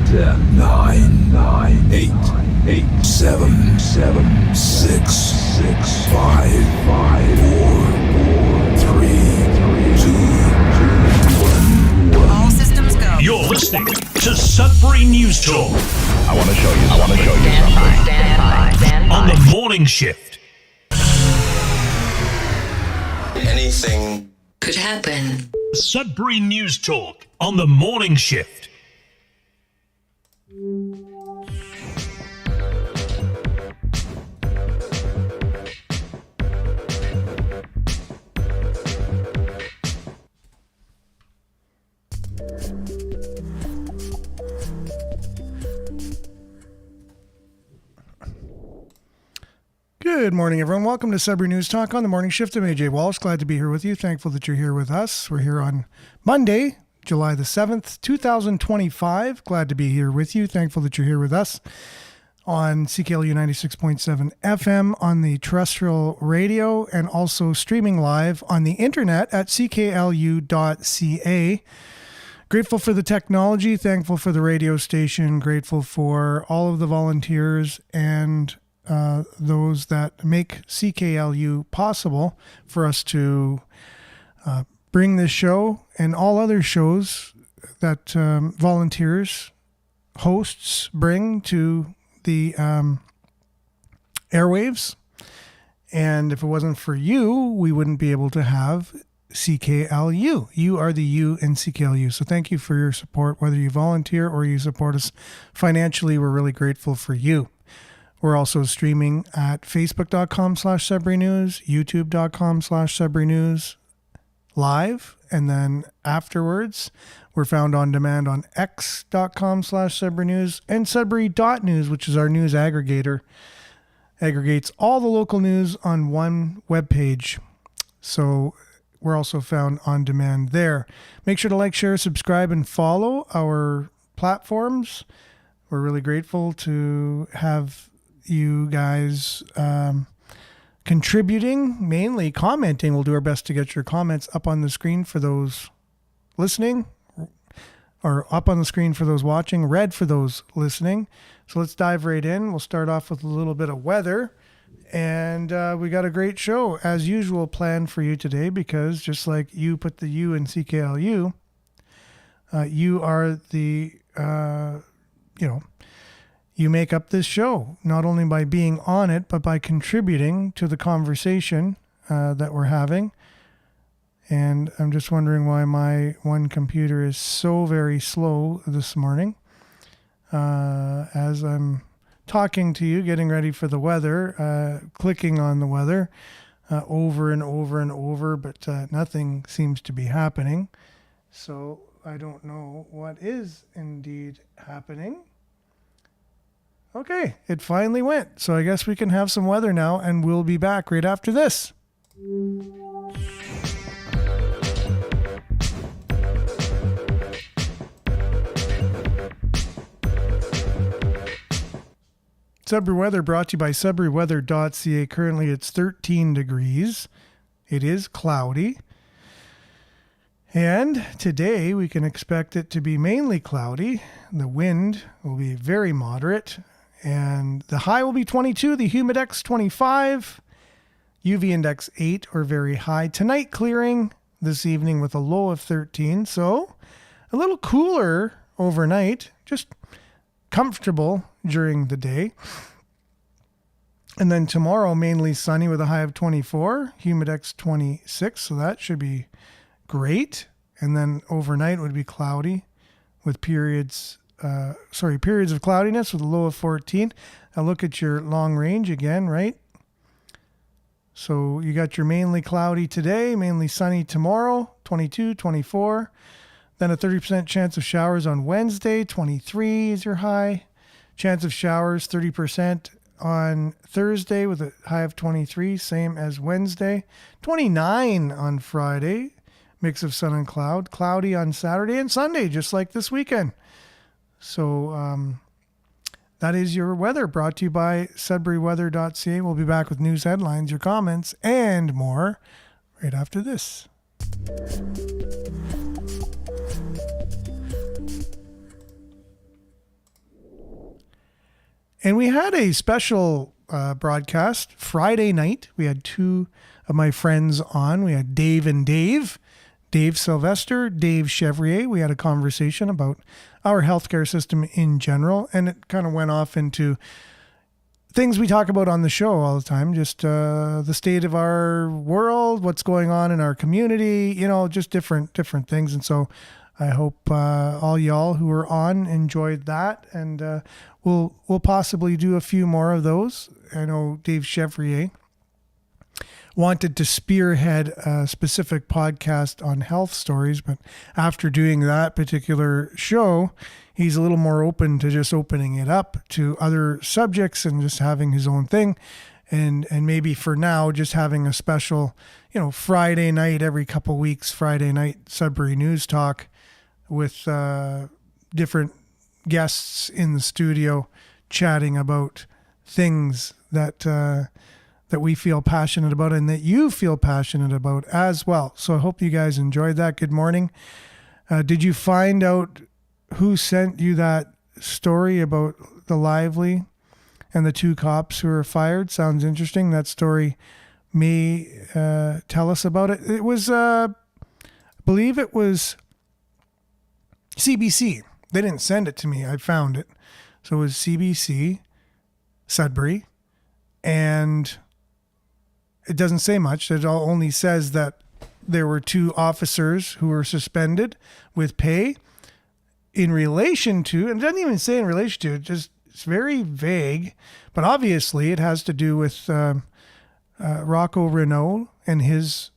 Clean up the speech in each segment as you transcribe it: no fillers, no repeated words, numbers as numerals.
10, 9, 8, 7, 6, 5, 4, 3, 2, 1. All systems go. You're listening to Sudbury News Talk. I want to show you something. Stand by. On the morning shift. Anything Could happen. Sudbury News Talk on the morning shift. Good morning, everyone. Welcome to Sudbury News Talk on the morning shift. I'm AJ Walsh. Glad to be here with you. Thankful that you're here with us. We're here on Monday, July the 7th, 2025. Glad to be here with you. Thankful that you're here with us on CKLU 96.7 FM on the terrestrial radio and also streaming live on the internet at cklu.ca. Grateful for the technology, thankful for the radio station, grateful for all of the volunteers and those that make CKLU possible for us to bring this show and all other shows that volunteers, hosts bring to the airwaves. And if it wasn't for you, we wouldn't be able to have CKLU. You are the U in CKLU. So thank you for your support, whether you volunteer or you support us financially. We're really grateful for you. We're also streaming at facebook.com/Sudbury News, youtube.com/Sudbury News live. And then afterwards, we're found on demand on x.com/Sudbury News and Sudbury.news, which is our news aggregator. Aggregates all the local news on one webpage. So we're also found on demand there. Make sure to like, share, subscribe, and follow our platforms. We're really grateful to have you guys contributing, mainly commenting. We'll do our best to get your comments up on the screen for those listening, or up on the screen for those watching, red for those listening. So let's dive right in. We'll start off with a little bit of weather. And we got a great show, as usual, planned for you today, because just like you put the U in CKLU, you are the, you make up this show, not only by being on it, but by contributing to the conversation that we're having. And I'm just wondering why my one computer is so very slow this morning. As I'm talking to you, getting ready for the weather, clicking on the weather over and over and over, but nothing seems to be happening. So I don't know what is indeed happening. Okay, it finally went. So I guess we can have some weather now, and we'll be back right after this. Sudbury weather brought to you by sudburyweather.ca. Currently it's 13 degrees. It is cloudy. And today we can expect it to be mainly cloudy. The wind will be very moderate. And the high will be 22, the humidex 25, UV index 8 or very high. Tonight clearing, this evening with a low of 13. So a little cooler overnight, just comfortable during the day. And then tomorrow mainly sunny with a high of 24, humidex 26. So that should be great. And then overnight would be cloudy with periods of cloudiness with a low of 14. Now look at your long range again, right? So you got your mainly cloudy today, mainly sunny tomorrow, 22, 24. Then a 30% chance of showers on Wednesday, 23 is your high. Chance of showers, 30% on Thursday with a high of 23, same as Wednesday. 29 on Friday, mix of sun and cloud. Cloudy on Saturday and Sunday, just like this weekend. So that is your weather, brought to you by sudburyweather.ca. We'll be back with news headlines, your comments, and more right after this. And we had a special broadcast Friday night. We had two of my friends on. We had Dave and Dave Sylvester, Dave Chevrier. We had a conversation about our healthcare system in general, and it kind of went off into things we talk about on the show all the time, just the state of our world, what's going on in our community, just different things. And so I hope all y'all who are on enjoyed that, and we'll possibly do a few more of those. I know Dave Chevrier wanted to spearhead a specific podcast on health stories, but after doing that particular show, he's a little more open to just opening it up to other subjects and just having his own thing. And maybe for now, just having a special, Friday night, every couple weeks, Friday night Sudbury News Talk with different guests in the studio chatting about things that we feel passionate about and that you feel passionate about as well. So I hope you guys enjoyed that. Good morning. Did you find out who sent you that story about the Lively and the two cops who were fired? Sounds interesting. That story may tell us about it. It was, I believe it was CBC. They didn't send it to me. I found it. So it was CBC, Sudbury, and it doesn't say much. It only says that there were two officers who were suspended with pay in relation to, and it doesn't even say in relation to, it's very vague, but obviously it has to do with Rocco Renault and his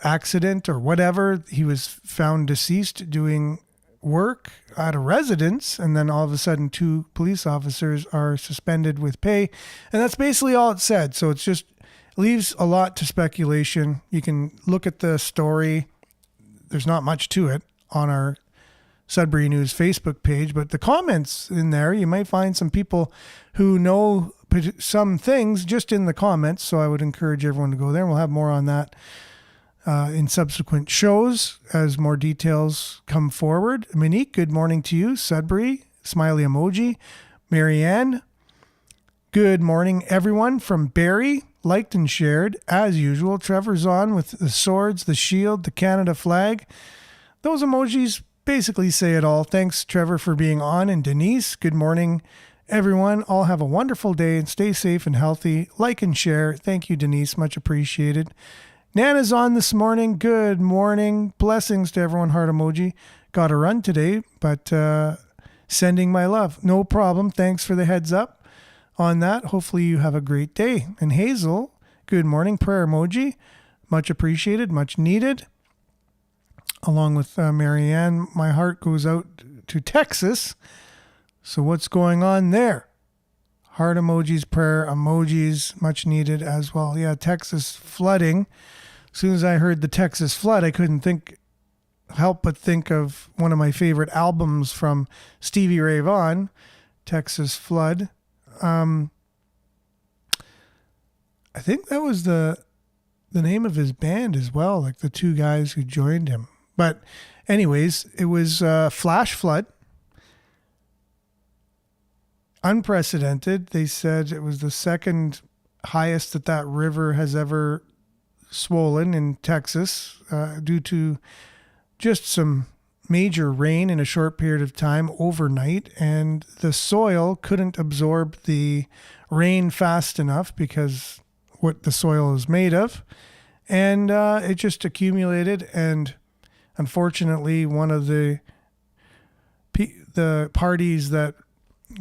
accident or whatever. He was found deceased doing work at a residence, and then all of a sudden two police officers are suspended with pay, and that's basically all it said. So it's just leaves a lot to speculation. You can look at the story. There's not much to it on our Sudbury News Facebook page, but the comments in there, you might find some people who know some things just in the comments. So I would encourage everyone to go there. We'll have more on that in subsequent shows as more details come forward. Monique, good morning to you. Sudbury, smiley emoji. Marianne, good morning, everyone. From Barrie, liked and shared as usual. Trevor's on with the swords, the shield, the Canada flag. Those emojis basically say it all. Thanks, Trevor, for being on. And Denise, good morning, everyone. All have a wonderful day and stay safe and healthy. Like and share. Thank you, Denise. Much appreciated. Nana's on this morning. Good morning. Blessings to everyone. Heart emoji. Got to run today, but sending my love. No problem. Thanks for the heads up on that. Hopefully you have a great day. And Hazel, good morning. Prayer emoji. Much appreciated. Much needed. Along with Marianne, my heart goes out to Texas. So what's going on there? Heart emojis, prayer emojis, much needed as well. Yeah, Texas flooding. As soon as I heard the Texas flood, I couldn't help but think of one of my favorite albums from Stevie Ray Vaughan, Texas Flood. I think that was the name of his band as well, like the two guys who joined him. But anyways, it was flash flood. Unprecedented. They said it was the second highest that river has ever swollen in Texas due to just some major rain in a short period of time overnight, and the soil couldn't absorb the rain fast enough because what the soil is made of, and it just accumulated. And unfortunately, one of the parties that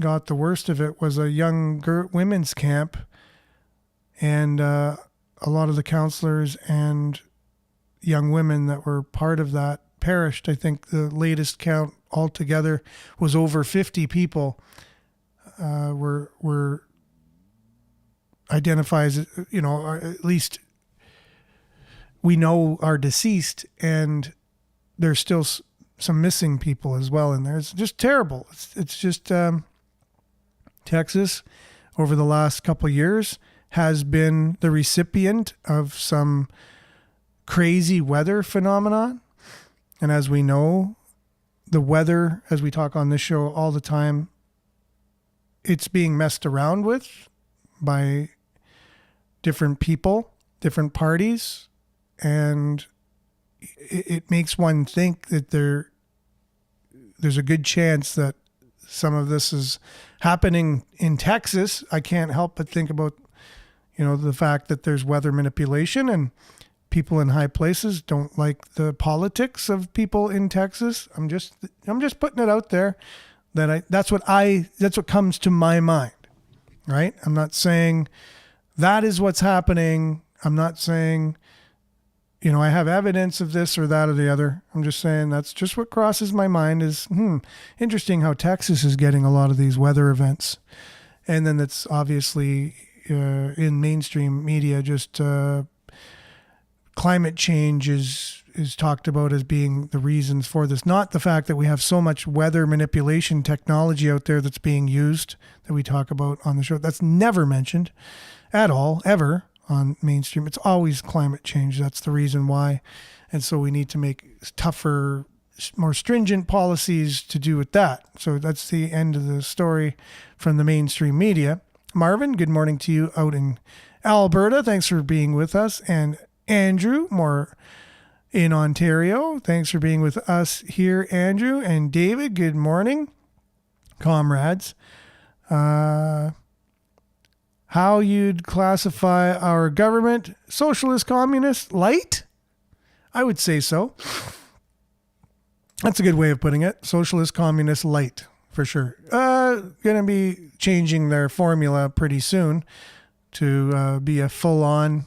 got the worst of it was a young women's camp, and a lot of the counselors and young women that were part of that perished. I think the latest count altogether was over 50 people were identified as, or at least we know are deceased, and there's still some missing people as well in there. It's just terrible. It's just Texas over the last couple of years has been the recipient of some crazy weather phenomenon. And as we know, the weather, as we talk on this show all the time, it's being messed around with by different people, different parties, and it makes one think that there's a good chance that some of this is happening in Texas. I can't help but think about, the fact that there's weather manipulation and people in high places don't like the politics of people in Texas. I'm just putting it out there that's what comes to my mind, right? I'm not saying that is what's happening. I'm not saying, I have evidence of this or that or the other. I'm just saying that's just what crosses my mind is, interesting how Texas is getting a lot of these weather events. And then it's obviously in mainstream media, just climate change is talked about as being the reasons for this. Not the fact that we have so much weather manipulation technology out there that's being used that we talk about on the show. That's never mentioned at all, ever. On mainstream, it's always climate change. That's the reason why. And so we need to make tougher, more stringent policies to do with that. So that's the end of the story from the mainstream media. Marvin, good morning to you out in Alberta. Thanks for being with us. And Andrew, more in Ontario. Thanks for being with us here, Andrew. And David, good morning, comrades. How you'd classify our government, socialist, communist, light? I would say so. That's a good way of putting it. Socialist, communist, light, for sure. Going to be changing their formula pretty soon to be a full-on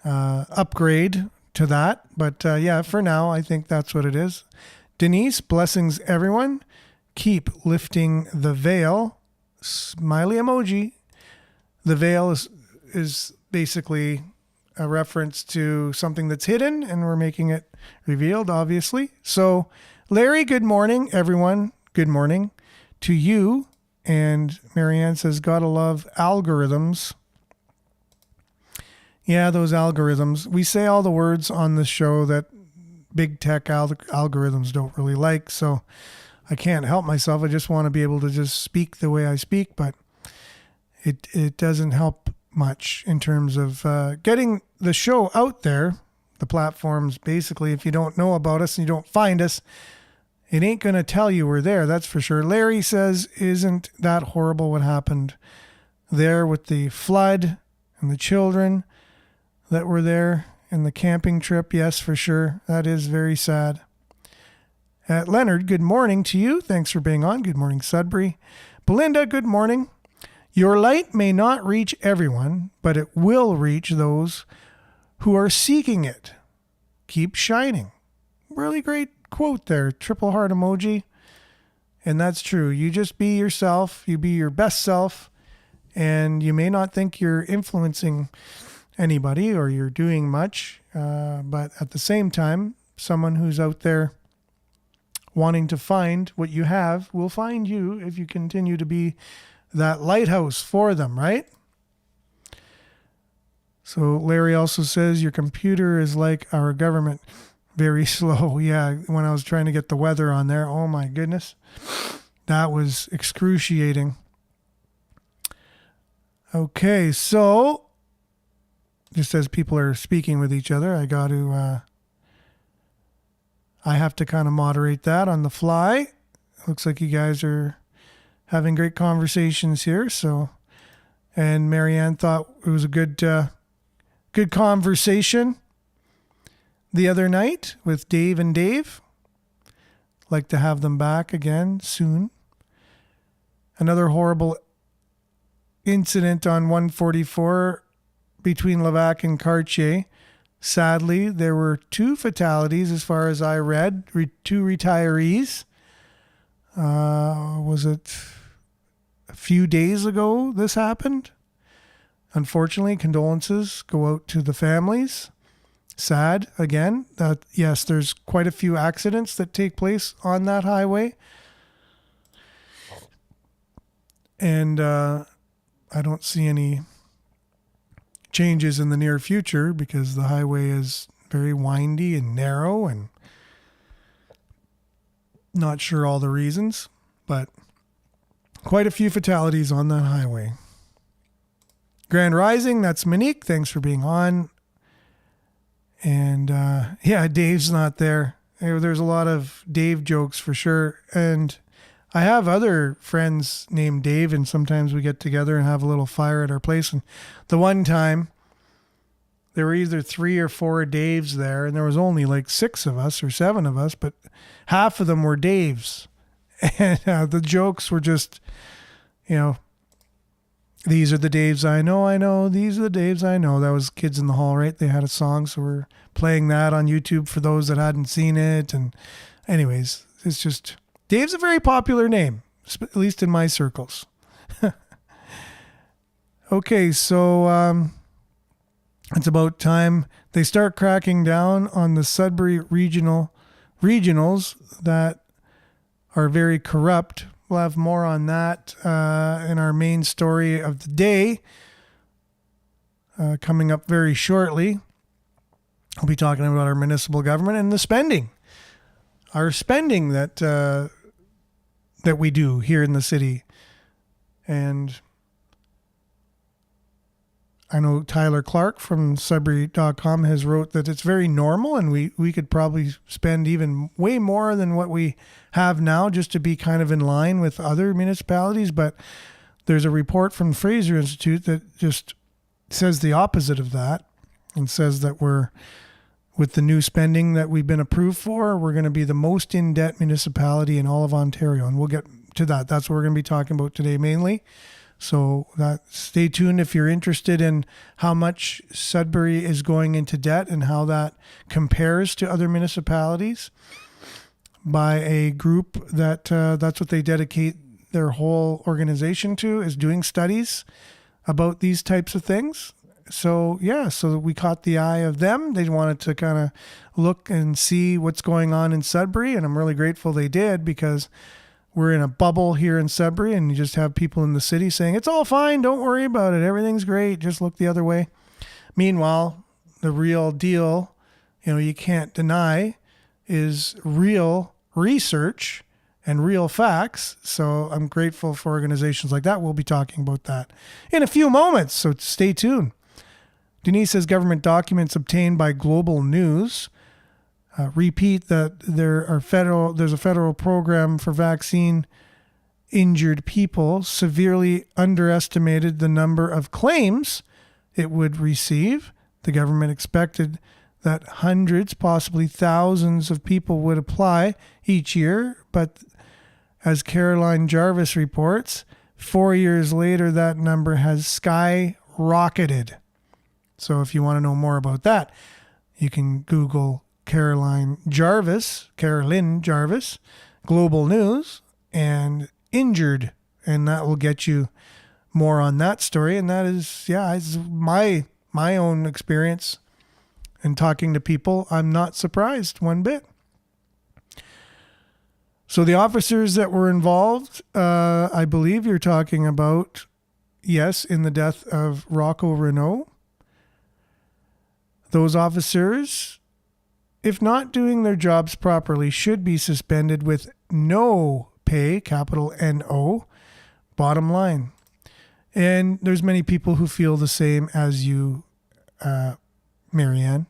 upgrade to that. But yeah, for now, I think that's what it is. Denise, blessings everyone. Keep lifting the veil. Smiley emoji. The veil is basically a reference to something that's hidden, and we're making it revealed, obviously. So, Larry, good morning, everyone. Good morning to you. And Marianne says, gotta love algorithms. Yeah, those algorithms. We say all the words on this show that big tech algorithms don't really like, so I can't help myself. I just want to be able to just speak the way I speak, but it doesn't help much in terms of getting the show out there. The platforms, basically, if you don't know about us and you don't find us, it ain't going to tell you we're there, that's for sure. Larry says, isn't that horrible what happened there with the flood and the children that were there and the camping trip? Yes, for sure. That is very sad. Leonard, good morning to you. Thanks for being on. Good morning, Sudbury. Belinda, good morning. Your light may not reach everyone, but it will reach those who are seeking it. Keep shining. Really great quote there. Triple heart emoji. And that's true. You just be yourself. You be your best self. And you may not think you're influencing anybody or you're doing much. But at the same time, someone who's out there wanting to find what you have will find you if you continue to be that lighthouse for them, right? So Larry also says your computer is like our government, very slow. Yeah, when I was trying to get the weather on there, oh my goodness, that was excruciating. Okay, so just as people are speaking with each other, I have to kind of moderate that on the fly. Looks like you guys are having great conversations here. So, and Marianne thought it was a good conversation the other night with Dave and Dave. Like to have them back again soon. Another horrible incident on 144 between Levac and Cartier. Sadly, there were 2 fatalities as far as I read, 2 retirees. Was it a few days ago this happened? Unfortunately, condolences go out to the families. Sad, again, that yes, there's quite a few accidents that take place on that highway. And I don't see any changes in the near future because the highway is very windy and narrow and not sure all the reasons, but Quite a few fatalities on that highway. Grand Rising, that's Monique. Thanks for being on. And yeah, Dave's not there. There's a lot of Dave jokes for sure. And I have other friends named Dave, and sometimes we get together and have a little fire at our place. And the one time, there were either 3 or 4 Daves there, and there was only like 6 of us or 7 of us, but half of them were Daves. And the jokes were just, these are the Daves I know, these are the Daves I know. That was Kids in the Hall, right? They had a song, so we're playing that on YouTube for those that hadn't seen it. And anyways, it's just, Dave's a very popular name, at least in my circles. Okay, so it's about time they start cracking down on the Sudbury regionals that are very corrupt. We'll have more on that in our main story of the day coming up very shortly. I'll be talking about our municipal government and the spending. Our spending that we do here in the city. And I know Tyler Clark from Sudbury.com has wrote that it's very normal, and we could probably spend even way more than what we have now just to be kind of in line with other municipalities. But there's a report from the Fraser Institute that just says the opposite of that, and says that with the new spending that we've been approved for, we're going to be the most in-debt municipality in all of Ontario. And we'll get to that. That's what we're going to be talking about today mainly. So stay tuned if you're interested in how much Sudbury is going into debt and how that compares to other municipalities by a group that's what they dedicate their whole organization to, is doing studies about these types of things. So yeah, so we caught the eye of them. They wanted to kind of look and see what's going on in Sudbury, and I'm really grateful they did, because we're in a bubble here in Sudbury, and you just have people in the city saying, it's all fine, don't worry about it, everything's great, just look the other way. Meanwhile, the real deal, you can't deny, is real research and real facts. So I'm grateful for organizations like that. We'll be talking about that in a few moments, so stay tuned. Denise says government documents obtained by Global News repeat that there's a federal program for vaccine injured people, severely underestimated the number of claims it would receive. The government expected that hundreds, possibly thousands of people would apply each year, but as Caroline Jarvis reports, 4 years later, that number has skyrocketed. So if you want to know more about that, you can Google Caroline Jarvis, Global News, and injured, and that will get you more on that story. And that is, it's my own experience and talking to people. I'm not surprised one bit. So the officers that were involved, I believe you're talking about, yes, in the death of Rocco Renault. Those officers, if not doing their jobs properly, should be suspended with no pay, capital N-O, bottom line. And there's many people who feel the same as you, Marianne.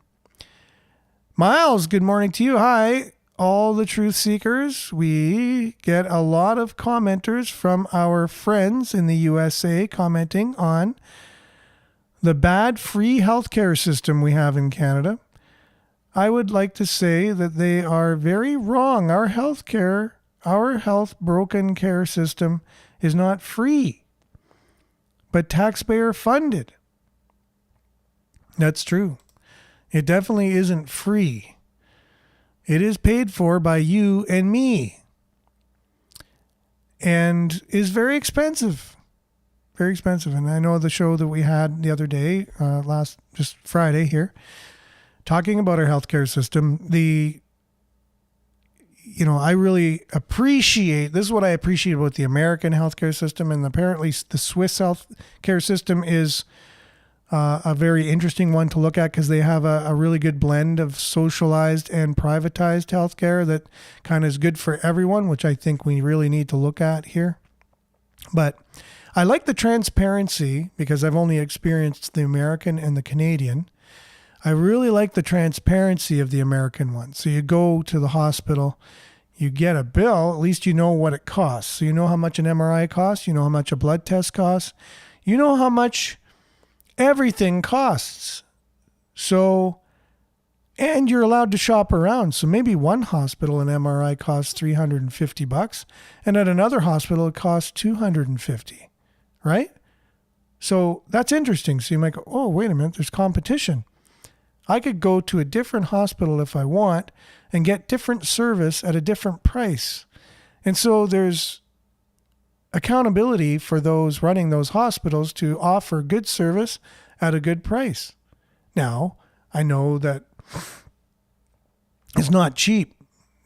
Miles, good morning to you. Hi, all the truth seekers. We get a lot of commenters from our friends in the USA commenting on the bad free healthcare system we have in Canada. I would like to say that they are very wrong. Our health broken care system is not free, but taxpayer funded. That's true. It definitely isn't free. It is paid for by you and me, and is very expensive. Very expensive. And I know the show that we had the other day, just Friday here, talking about our healthcare system, I really appreciate, this is what I appreciate about the American healthcare system, and apparently the Swiss healthcare system is a very interesting one to look at, because they have a really good blend of socialized and privatized healthcare that kind of is good for everyone, which I think we really need to look at here. But I like the transparency because I've only experienced the American and the Canadian. I really like the transparency of the American one. So you go to the hospital, you get a bill, at least you know what it costs. So you know how much an MRI costs, you know how much a blood test costs, you know how much everything costs. So, and you're allowed to shop around. So maybe one hospital, an MRI costs $350, and at another hospital it costs $250, right? So that's interesting. So you might go, oh, wait a minute, there's competition. I could go to a different hospital if I want and get different service at a different price. And so there's accountability for those running those hospitals to offer good service at a good price. Now, I know that it's not cheap.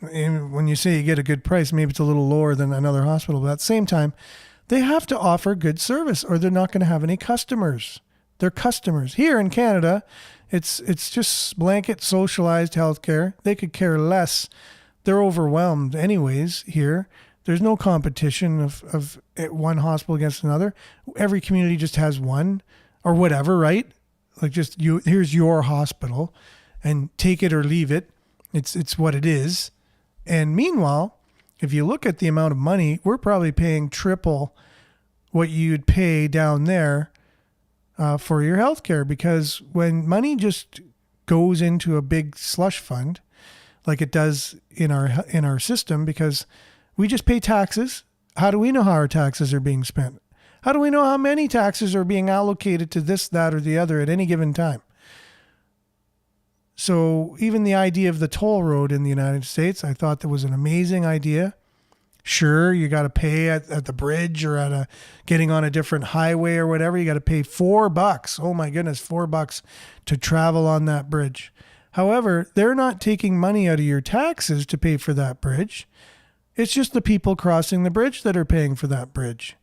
And when you say you get a good price, maybe it's a little lower than another hospital, but at the same time, they have to offer good service or they're not going to have any customers. They're customers. Here in Canada, it's just blanket socialized healthcare. They could care less. They're overwhelmed anyways here. There's no competition of one hospital against another. Every community just has one or whatever, right? Like just you, here's your hospital and take it or leave it. It's what it is. And meanwhile, if you look at the amount of money, we're probably paying triple what you'd pay down there for your healthcare, because when money just goes into a big slush fund, like it does in our system, because we just pay taxes. How do we know how our taxes are being spent? How do we know how many taxes are being allocated to this, that, or the other at any given time? So even the idea of the toll road in the United States, I thought that was an amazing idea. Sure, you got to pay at the bridge or getting on a different highway or whatever. You got to pay $4. Oh my goodness, $4 to travel on that bridge. However, they're not taking money out of your taxes to pay for that bridge. It's just the people crossing the bridge that are paying for that bridge.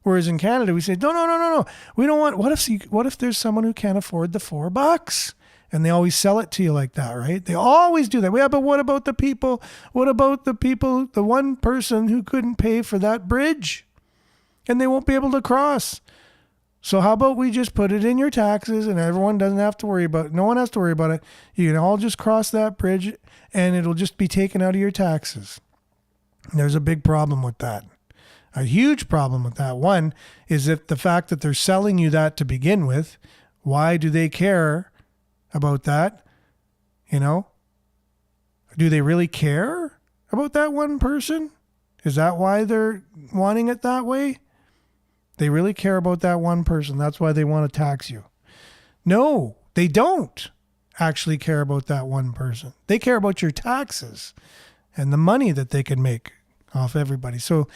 Whereas in Canada, we say, no. We don't want, what if there's someone who can't afford the $4? And they always sell it to you like that, right? They always do that. Yeah, but what about the people? What about the people, the one person who couldn't pay for that bridge? And they won't be able to cross. So how about we just put it in your taxes and everyone doesn't have to worry about it. No one has to worry about it. You can all just cross that bridge and it'll just be taken out of your taxes. There's a big problem with that. A huge problem with that. One is if the fact that they're selling you that to begin with, why do they care about that? You know, do they really care about that one person? Is that why they're wanting it that way? They really care about that one person. That's why they want to tax you. No, they don't actually care about that one person. They care about your taxes and the money that they can make off everybody. So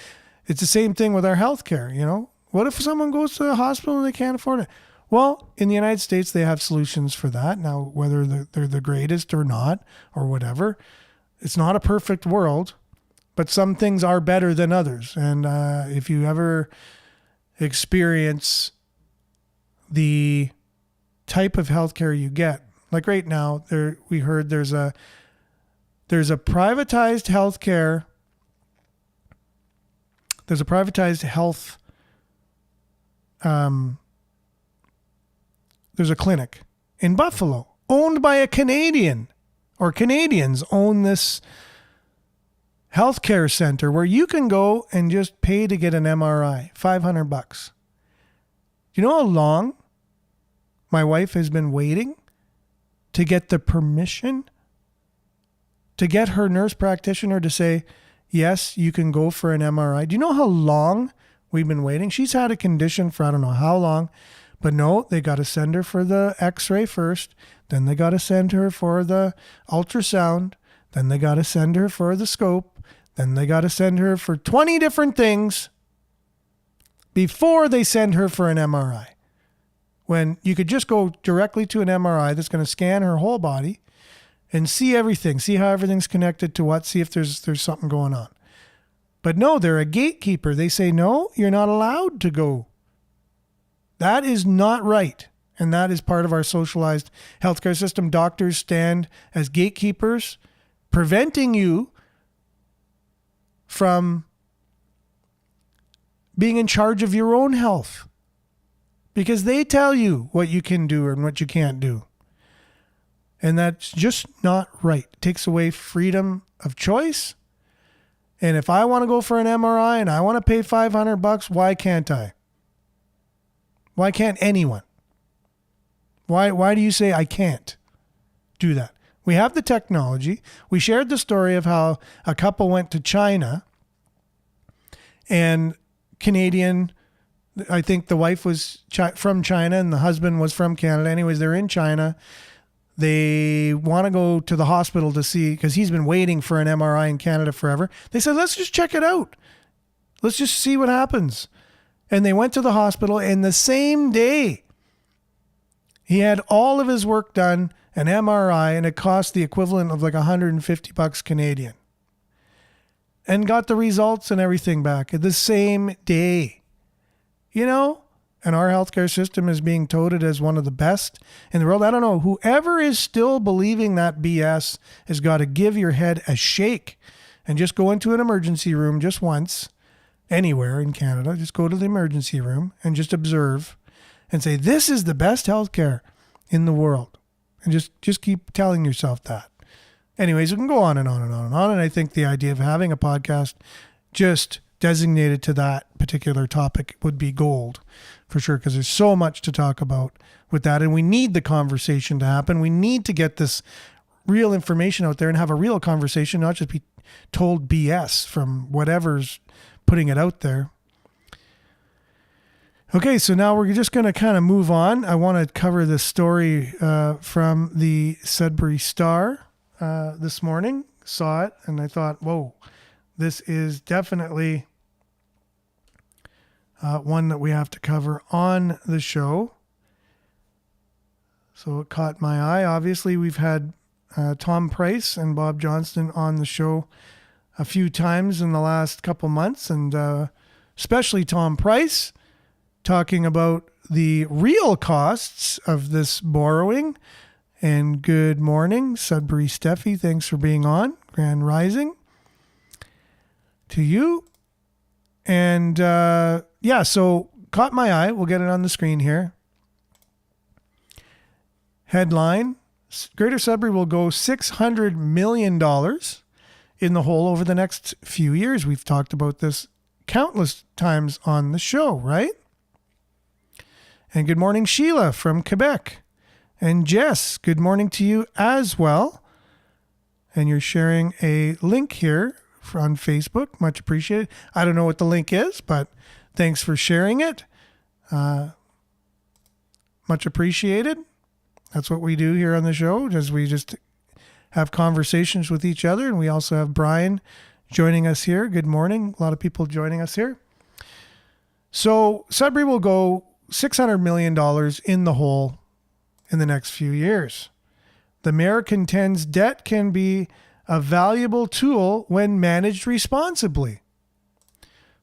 it's the same thing with our healthcare. You know, what if someone goes to the hospital and they can't afford it? Well, in the United States, they have solutions for that. Now, whether they're the greatest or not, or whatever, it's not a perfect world, but some things are better than others. And if you ever experience the type of healthcare you get, like right now, we heard there's a privatized healthcare. There's a privatized health. There's a clinic in Buffalo owned by a Canadian, or Canadians own this healthcare center where you can go and just pay to get an MRI, $500. You know how long my wife has been waiting to get the permission to get her nurse practitioner to say, yes, you can go for an MRI? Do you know how long we've been waiting? She's had a condition for I don't know how long. But no, they got to send her for the x-ray first. Then they got to send her for the ultrasound. Then they got to send her for the scope. Then they got to send her for 20 different things before they send her for an MRI. When you could just go directly to an MRI that's going to scan her whole body and see everything, see how everything's connected to what, see if there's something going on. But no, they're a gatekeeper. They say, no, you're not allowed to go. That is not right. And that is part of our socialized healthcare system. Doctors stand as gatekeepers, preventing you from being in charge of your own health, because they tell you what you can do and what you can't do. And that's just not right. It takes away freedom of choice. And if I want to go for an MRI and I want to pay $500, why can't I? Why can't anyone? Why do you say I can't do that? We have the technology. We shared the story of how a couple went to China and Canadian, I think the wife was from China and the husband was from Canada. Anyways, they're in China. They want to go to the hospital to see, because he's been waiting for an MRI in Canada forever. They said, let's just check it out. Let's just see what happens. And they went to the hospital, and the same day, he had all of his work done, an MRI, and it cost the equivalent of like $150 Canadian. And got the results and everything back the same day. You know? And our healthcare system is being touted as one of the best in the world. I don't know. Whoever is still believing that BS has got to give your head a shake and just go into an emergency room just once, anywhere in Canada. Just go to the emergency room and just observe and say, this is the best healthcare in the world. And just keep telling yourself that. Anyways, we can go on and on and on and on. And I think the idea of having a podcast just designated to that particular topic would be gold for sure, because there's so much to talk about with that. And we need the conversation to happen. We need to get this real information out there and have a real conversation, not just be told BS from whatever's putting it out there. Okay, so now we're just going to kind of move on. I want to cover this story from the Sudbury Star this morning. Saw it and I thought, whoa, this is definitely one that we have to cover on the show. So it caught my eye. Obviously, we've had Tom Price and Bob Johnston on the show a few times in the last couple months, and especially Tom Price talking about the real costs of this borrowing. And good morning, Sudbury Steffi. Thanks for being on. Grand Rising to you. And so caught my eye. We'll get it on the screen here. Headline, Greater Sudbury will go $600 million in the hole over the next few years. We've talked about this countless times on the show, right? And good morning, Sheila from Quebec. And Jess, good morning to you as well. And you're sharing a link here on Facebook. Much appreciated. I don't know what the link is, but thanks for sharing it. Much appreciated. That's what we do here on the show, as we just have conversations with each other. And we also have Brian joining us here. Good morning. A lot of people joining us here. So Sudbury will go $600 million in the hole in the next few years. The mayor contends debt can be a valuable tool when managed responsibly.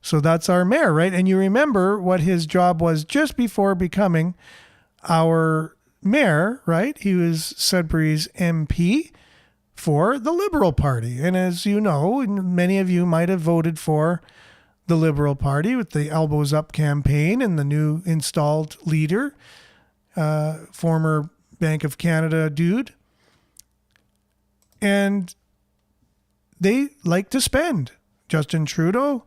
So that's our mayor, right? And you remember what his job was just before becoming our mayor, right? He was Sudbury's MP for the Liberal Party. And as you know, many of you might have voted for the Liberal Party with the Elbows Up campaign and the new installed leader, former Bank of Canada dude. And they like to spend. Justin Trudeau,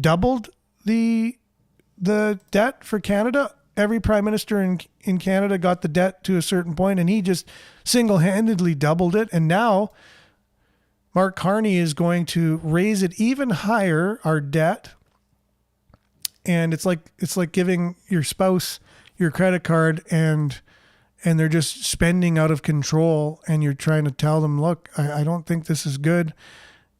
doubled the debt for Canada. Every prime minister in Canada got the debt to a certain point, and he just single-handedly doubled it. And now Mark Carney is going to raise it even higher, our debt. And it's like giving your spouse your credit card and they're just spending out of control, and you're trying to tell them, look, I don't think this is good.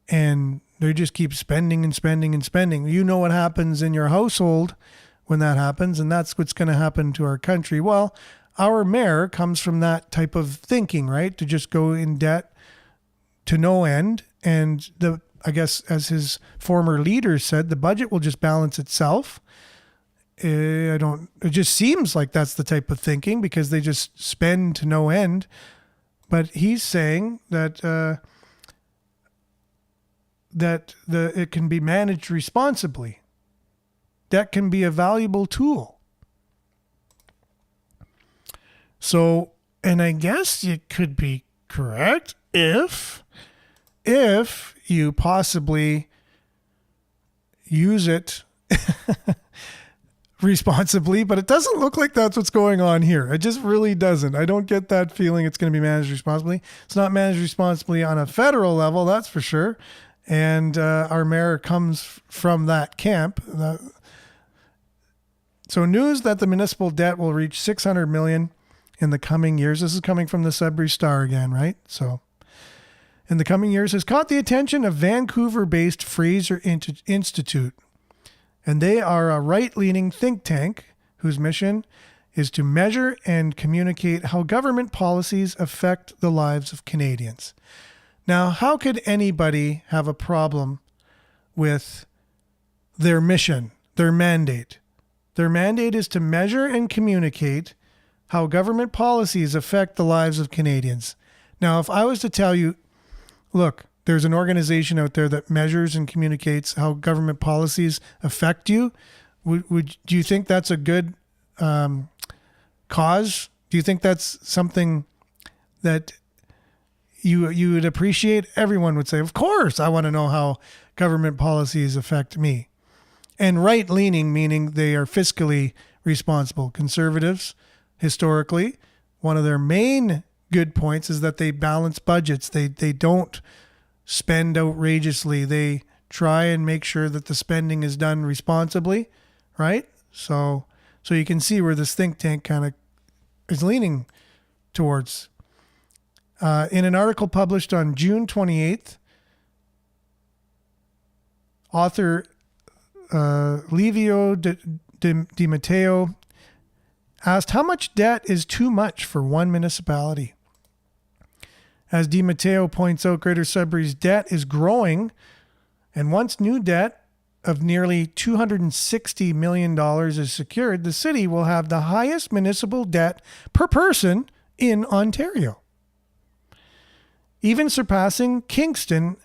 And they just keep spending and spending and spending. You know what happens in your household when that happens, and that's what's going to happen to our country. Well, our mayor comes from that type of thinking, right? To just go in debt to no end. And I guess, as his former leader said, the budget will just balance itself. It just seems like that's the type of thinking, because they just spend to no end. But he's saying that it can be managed responsibly. debt can be a valuable tool. So, and I guess it could be correct if you possibly use it responsibly, but it doesn't look like that's what's going on here. It just really doesn't. I don't get that feeling it's going to be managed responsibly. It's not managed responsibly on a federal level, that's for sure. And our mayor comes from that camp. So news that the municipal debt will reach $600 million in the coming years. This is coming from the Sudbury Star again, right? So in the coming years has caught the attention of Vancouver-based Fraser Institute. And they are a right-leaning think tank whose mission is to measure and communicate how government policies affect the lives of Canadians. Now, how could anybody have a problem with their mission, their mandate? Their mandate is to measure and communicate how government policies affect the lives of Canadians. Now, if I was to tell you, look, there's an organization out there that measures and communicates how government policies affect you, do you think that's a good cause? Do you think that's something that you would appreciate? Everyone would say, of course, I want to know how government policies affect me. And right-leaning, meaning they are fiscally responsible. Conservatives, historically, one of their main good points is that they balance budgets. They don't spend outrageously. They try and make sure that the spending is done responsibly, right? So you can see where this think tank kind of is leaning towards. In an article published on June 28th, author Livio Di Matteo asked how much debt is too much for one municipality. As Di Matteo points out, Greater Sudbury's debt is growing, and once new debt of nearly $260 million is secured, the city will have the highest municipal debt per person in Ontario, even surpassing Kingston,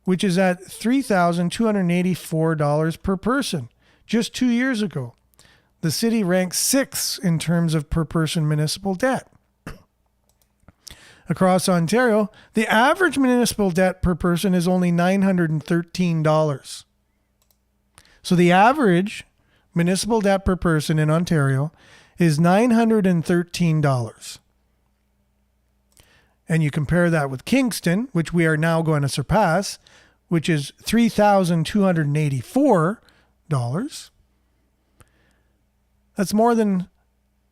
which is at $3,284 per person. Just 2 years ago, the city ranked sixth in terms of per person municipal debt. Across Ontario, the average municipal debt per person is only $913. So the average municipal debt per person in Ontario is $913. And you compare that with Kingston, which we are now going to surpass, which is $3,284. That's more than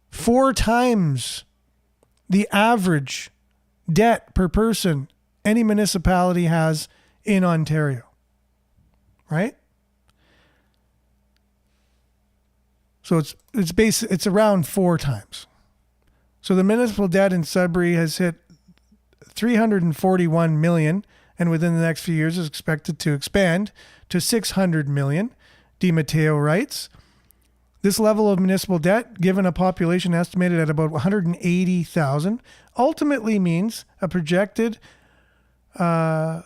4 times the average debt per person any municipality has in Ontario, right? So it's around 4 times. So the municipal debt in Sudbury has hit $341 million, and within the next few years is expected to expand to $600 million. Di Matteo writes, this level of municipal debt, given a population estimated at about 180,000, ultimately means a projected per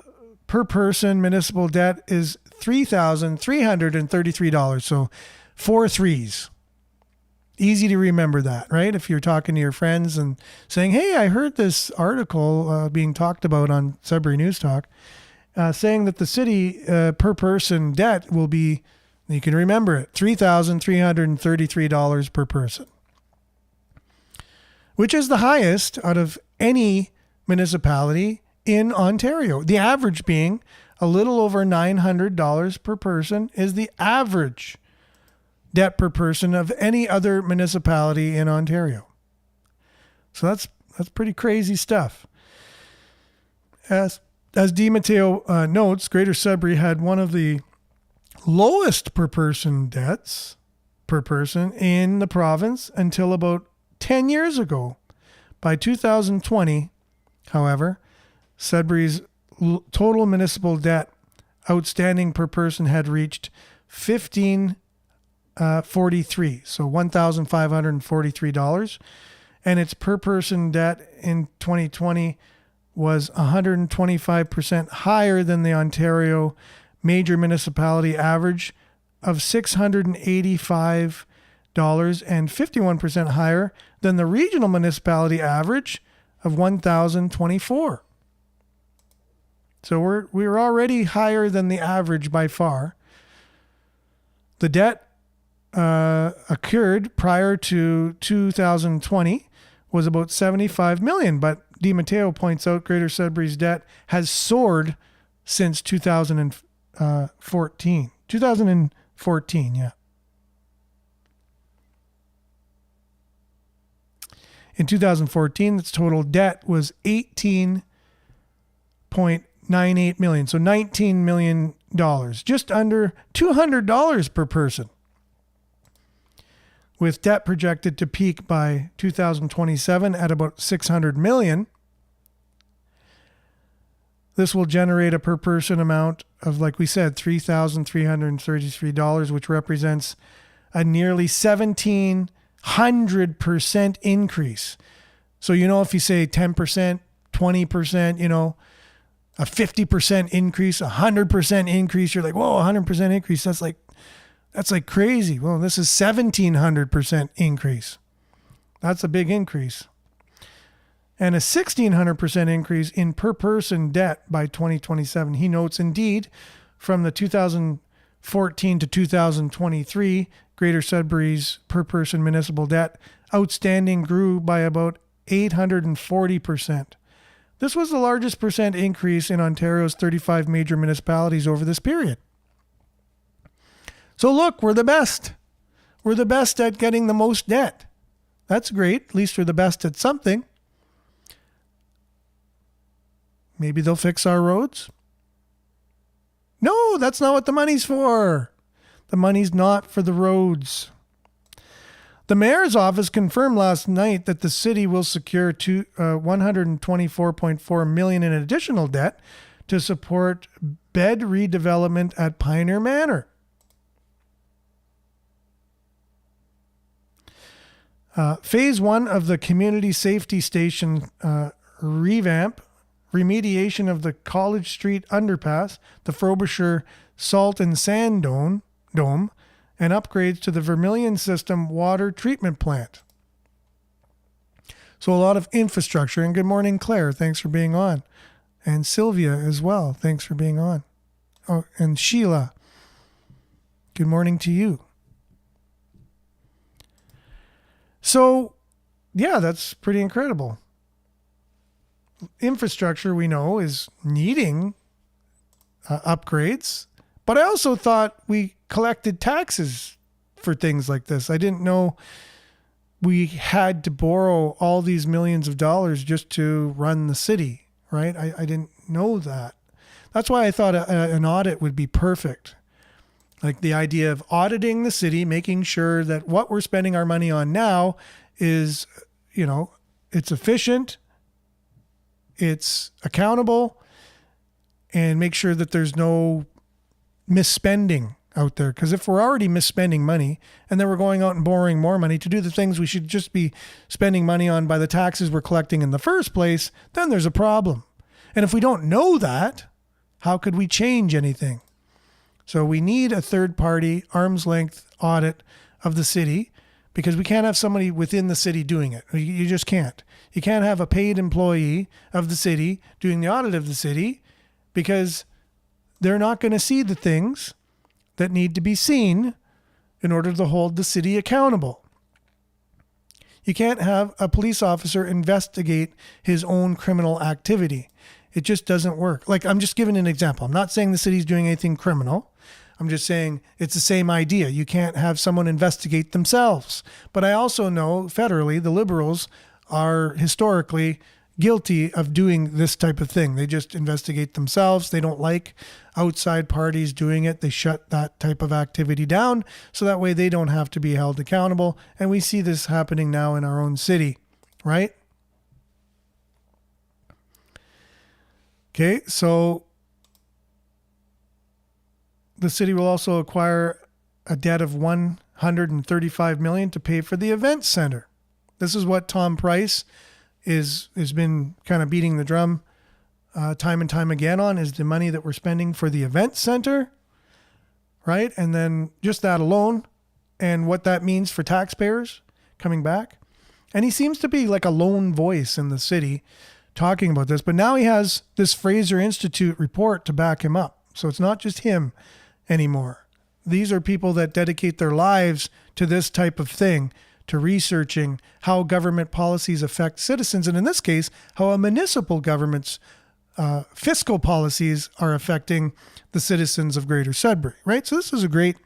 person municipal debt is $3,333. So 4 threes. Easy to remember that, right? If you're talking to your friends and saying, hey, I heard this article being talked about on Sudbury News Talk, saying that the city per person debt will be, you can remember it, $3,333 per person, which is the highest out of any municipality in Ontario. The average being a little over $900 per person is the average debt per person of any other municipality in Ontario. So that's pretty crazy stuff. As Di Matteo notes, Greater Sudbury had one of the lowest per person debts per person in the province until about 10 years ago. By 2020, however, Sudbury's total municipal debt outstanding per person had reached $1,543, so $1,543, and its per person debt in 2020 was 125% higher than the Ontario major municipality average of $685 and 51% higher than the regional municipality average of $1,024. So we're already higher than the average by far. The debt occurred prior to 2020 was about $75 million, but DiMatteo points out Greater Sudbury's debt has soared since 2014. 2014, yeah. In 2014, its total debt was $18.98 million, so $19 million, just under $200 per person. With debt projected to peak by 2027 at about $600 million, this will generate a per person amount of, like we said, $3,333, which represents a nearly 1,700% increase. So, if you say 10%, 20%, a 50% increase, 100% increase, you're like, whoa, 100% increase. That's like crazy. Well, this is 1,700% increase. That's a big increase. And a 1,600% increase in per person debt by 2027. He notes, indeed, from the 2014 to 2023, Greater Sudbury's per person municipal debt outstanding grew by about 840%. This was the largest percent increase in Ontario's 35 major municipalities over this period. So look, we're the best. We're the best at getting the most debt. That's great. At least we're the best at something. Maybe they'll fix our roads. No, that's not what the money's for. The money's not for the roads. The mayor's office confirmed last night that the city will secure $124.4 million in additional debt to support bed redevelopment at Pioneer Manor. Phase 1 of the community safety station remediation of the College Street underpass, the Frobisher Salt and Sand Dome, and upgrades to the Vermilion System water treatment plant. So a lot of infrastructure. And good morning, Claire. Thanks for being on. And Sylvia as well. Thanks for being on. Oh, and Sheila. Good morning to you. So, yeah, that's pretty incredible. Infrastructure, we know, is needing upgrades. But I also thought we collected taxes for things like this. I didn't know we had to borrow all these millions of dollars just to run the city, right? I didn't know that. That's why I thought an audit would be perfect. Like the idea of auditing the city, making sure that what we're spending our money on now is, it's efficient, it's accountable, and make sure that there's no misspending out there. Because if we're already misspending money and then we're going out and borrowing more money to do the things we should just be spending money on by the taxes we're collecting in the first place, then there's a problem. And if we don't know that, how could we change anything? So we need a third-party arm's length audit of the city, because we can't have somebody within the city doing it. You just can't. You can't have a paid employee of the city doing the audit of the city, because they're not going to see the things that need to be seen in order to hold the city accountable. You can't have a police officer investigate his own criminal activity. It just doesn't work. Like, I'm just giving an example. I'm not saying the city's doing anything criminal. I'm just saying it's the same idea. You can't have someone investigate themselves. But I also know federally, the Liberals are historically guilty of doing this type of thing. They just investigate themselves. They don't like outside parties doing it. They shut that type of activity down so that way they don't have to be held accountable. And we see this happening now in our own city, right? Okay, so the city will also acquire a debt of $135 million to pay for the event center. This is what Tom Price has been kind of beating the drum time and time again on, is the money that we're spending for the event center, right? And then just that alone and what that means for taxpayers coming back. And he seems to be like a lone voice in the city talking about this. But now he has this Fraser Institute report to back him up. So it's not just him anymore. These are people that dedicate their lives to this type of thing, to researching how government policies affect citizens. And in this case, how a municipal government's fiscal policies are affecting the citizens of Greater Sudbury, right? So this is a great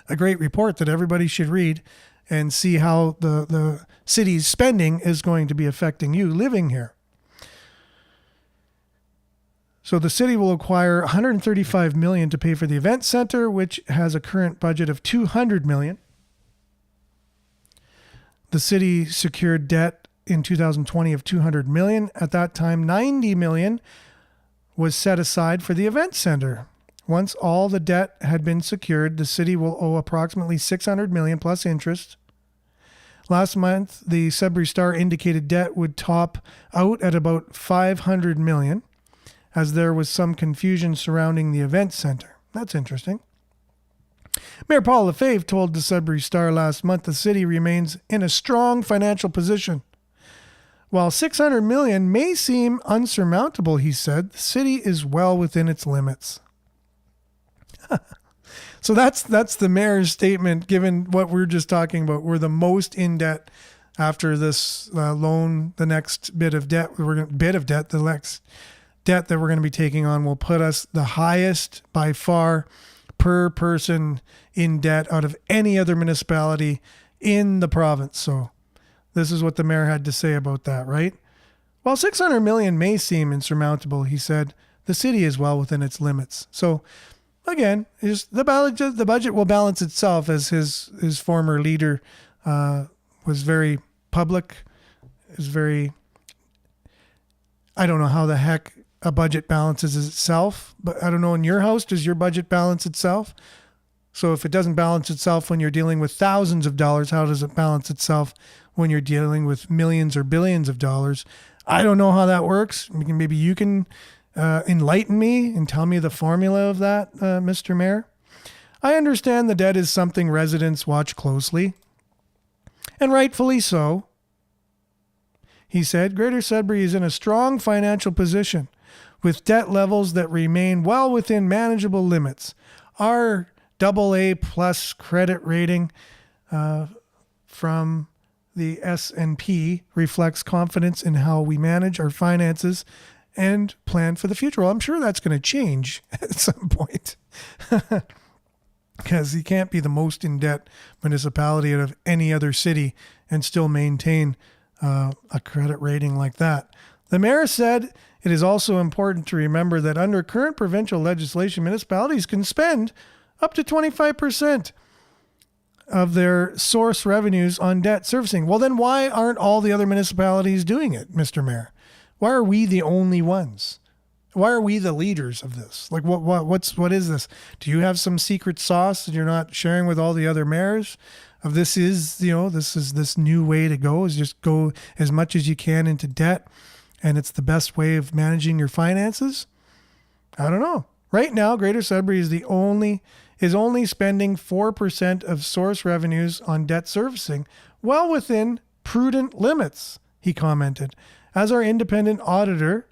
report that everybody should read and see how the city's spending is going to be affecting you living here. So the city will acquire $135 million to pay for the event center, which has a current budget of $200 million. The city secured debt in 2020 of $200 million. At that time, $90 million was set aside for the event center. Once all the debt had been secured, the city will owe approximately $600 million plus interest. Last month, the Sudbury Star indicated debt would top out at about $500 million, as there was some confusion surrounding the event center. That's interesting. Mayor Paul Lefebvre told the Sudbury Star last month the city remains in a strong financial position. While $600 million may seem unsurmountable, he said, the city is well within its limits. So that's the mayor's statement, given what we're just talking about. We're the most in debt after this loan. The next bit of debt, the next debt that we're going to be taking on will put us the highest by far per person in debt out of any other municipality in the province. So this is what the mayor had to say about that, right? While $600 million may seem insurmountable, he said, the city is well within its limits. So again, the budget will balance itself, as his former leader was very public, I don't know how the heck a budget balances itself, but I don't know, in your house, does your budget balance itself? So if it doesn't balance itself when you're dealing with thousands of dollars, how does it balance itself when you're dealing with millions or billions of dollars? I don't know how that works. Maybe you can enlighten me and tell me the formula of that, Mr. Mayor. I understand the debt is something residents watch closely, and rightfully so. He said, Greater Sudbury is in a strong financial position with debt levels that remain well within manageable limits. Our AA plus credit rating from the S&P reflects confidence in how we manage our finances and plan for the future. Well, I'm sure that's going to change at some point, because you can't be the most in debt municipality out of any other city and still maintain a credit rating like that. The mayor said it is also important to remember that under current provincial legislation, municipalities can spend up to 25% of their source revenues on debt servicing. Well, then why aren't all the other municipalities doing it, Mr. Mayor? Why are we the only ones? Why are we the leaders of this? Like, what is this? Do you have some secret sauce that you're not sharing with all the other mayors? Of this is this new way to go, is just go as much as you can into debt, and it's the best way of managing your finances? I don't know. Right now, Greater Sudbury is only spending 4% of source revenues on debt servicing, well within prudent limits, he commented. As our independent auditor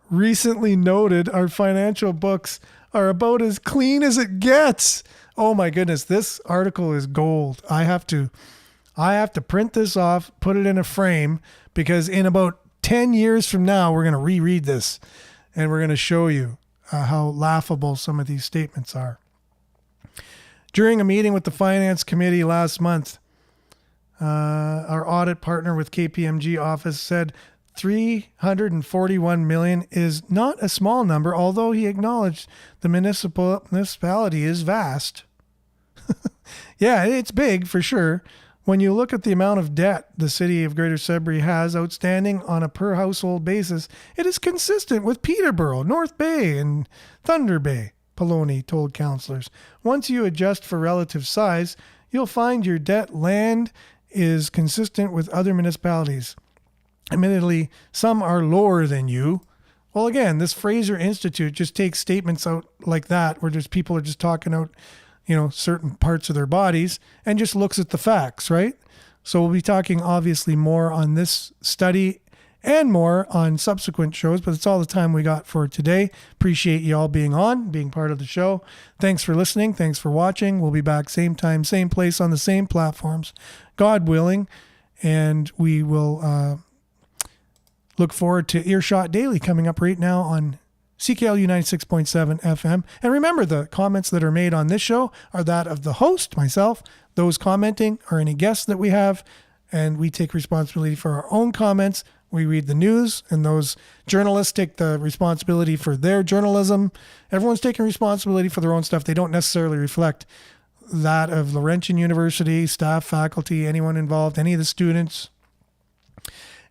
recently noted, our financial books are about as clean as it gets. Oh my goodness, this article is gold. I have to print this off, put it in a frame, because in about 10 years from now, we're going to reread this and we're going to show you how laughable some of these statements are. During a meeting with the Finance Committee last month, our audit partner with KPMG office said $341 million is not a small number, although he acknowledged the municipality is vast. Yeah, it's big for sure. When you look at the amount of debt the city of Greater Sudbury has outstanding on a per household basis, it is consistent with Peterborough, North Bay, and Thunder Bay, Poloni told councillors. Once you adjust for relative size, you'll find your debt land is consistent with other municipalities. Admittedly, some are lower than you, Well, again, this Fraser Institute just takes statements out like that, where just people are just talking out, certain parts of their bodies, and just looks at the facts, right? So we'll be talking obviously more on this study and more on subsequent shows, but it's all the time we got for today. Appreciate you all being part of the show. Thanks for listening. Thanks for watching. We'll be back same time, same place on the same platforms, God willing. And we will look forward to Earshot Daily coming up right now on CKLU 96.7 FM. And remember, the comments that are made on this show are that of the host, myself. Those commenting are any guests that we have, and we take responsibility for our own comments. We read the news, and those journalists take the responsibility for their journalism. Everyone's taking responsibility for their own stuff. They don't necessarily reflect that of Laurentian University, staff, faculty, anyone involved, any of the students,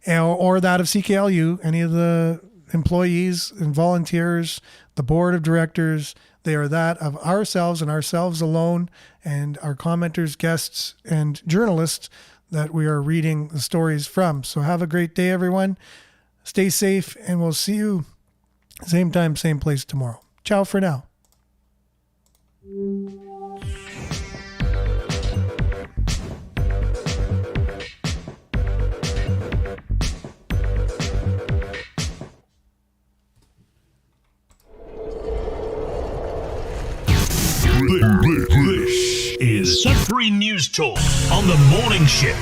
or that of CKLU, any of the employees and volunteers, the board of directors. They are that of ourselves and ourselves alone, and our commenters, guests, and journalists that we are reading the stories from. So have a great day, everyone. Stay safe, and we'll see you same time, same place tomorrow. Ciao for now. This is Sudbury News Talk on the morning shift.